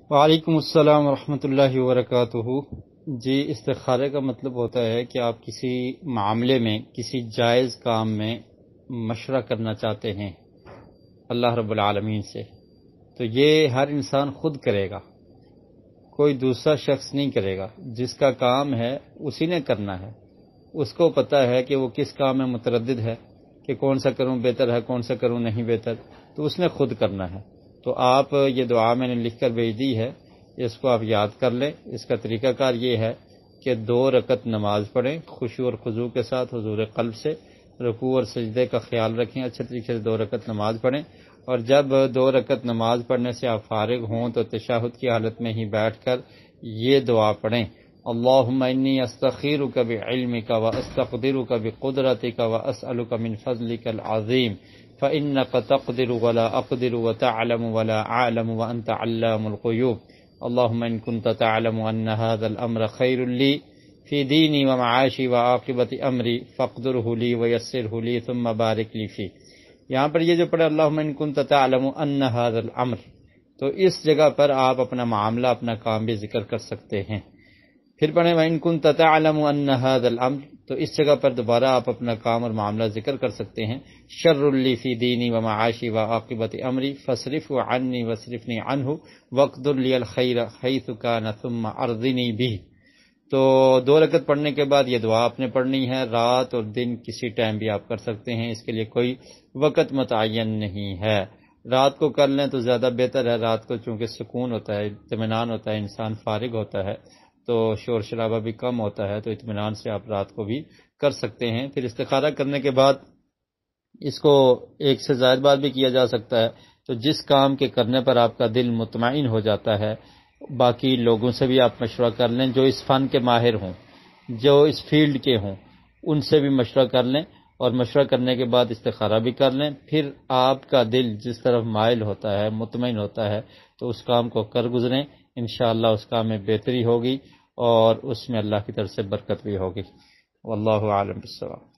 وعلیکم السلام ورحمۃ اللہ وبرکاتہ۔ جی، استخارے کا مطلب ہوتا ہے کہ آپ کسی معاملے میں، کسی جائز کام میں مشورہ کرنا چاہتے ہیں اللہ رب العالمین سے، تو یہ ہر انسان خود کرے گا، کوئی دوسرا شخص نہیں کرے گا۔ جس کا کام ہے اسی نے کرنا ہے، اس کو پتہ ہے کہ وہ کس کام میں متردد ہے، کہ کون سا کروں بہتر ہے، کون سا کروں نہیں بہتر، تو اس نے خود کرنا ہے۔ تو آپ یہ دعا میں نے لکھ کر بھیج دی ہے، اس کو آپ یاد کر لیں۔ اس کا طریقہ کار یہ ہے کہ 2 رکعت نماز پڑھیں خشوع اور خضوع کے ساتھ، حضور قلب سے، رکوع اور سجدے کا خیال رکھیں، اچھے طریقے سے 2 رکعت نماز پڑھیں، اور جب 2 رکعت نماز پڑھنے سے آپ فارغ ہوں تو تشہد کی حالت میں ہی بیٹھ کر یہ دعا پڑھیں: اللہم انی استخیرک بعلمک واستقدرک بقدرتک واسألک من فضلک العظیم فإنک تقدر ولا اقدر وتعلم ولا اعلم وانت علام الغیوب اللہم ان کنت تعلم ان هذا الامر خیر لی فی دینی ومعاشی وعاقبت امری فاقدرہ لی ویسرہ لی ثم بارک لی فی۔ یہاں پر یہ جو پڑھے اللہم ان کنت تعلم ان هذا الامر، تو اس جگہ پر آپ اپنا معاملہ، اپنا کام بھی ذکر کر سکتے ہیں۔ پھر پڑھیں وَإِن كُنتَ تَعْلَمُ أَنَّ هَذَا الْأَمْرَ، تو اس جگہ پر دوبارہ آپ اپنا کام اور معاملہ ذکر کر سکتے ہیں: شر لی فی دینی ومعاشی وعاقبت امری فاصرفہ عنی واصرفنی عنہ واقدر لی الخیر حیث کان ثم ارضنی بہ۔ تو 2 رکعت پڑھنے کے بعد یہ دعا آپ نے پڑھنی ہے، رات اور دن کسی ٹائم بھی آپ کر سکتے ہیں، اس کے لیے کوئی وقت متعین نہیں ہے۔ رات کو کر لیں تو زیادہ بہتر ہے، رات کو چونکہ سکون ہوتا ہے، اطمینان ہوتا ہے، انسان فارغ ہوتا ہے، تو شور شرابہ بھی کم ہوتا ہے، تو اطمینان سے آپ رات کو بھی کر سکتے ہیں۔ پھر استخارہ کرنے کے بعد اس کو 1 سے زائد بار بھی کیا جا سکتا ہے، تو جس کام کے کرنے پر آپ کا دل مطمئن ہو جاتا ہے، باقی لوگوں سے بھی آپ مشورہ کر لیں جو اس فن کے ماہر ہوں، جو اس فیلڈ کے ہوں، ان سے بھی مشورہ کر لیں، اور مشورہ کرنے کے بعد استخارہ بھی کر لیں۔ پھر آپ کا دل جس طرف مائل ہوتا ہے، مطمئن ہوتا ہے، تو اس کام کو کر گزریں، انشاءاللہ اس کام میں بہتری ہوگی اور اس میں اللہ کی طرف سے برکت بھی ہوگی۔ واللہ اعلم بالصواب۔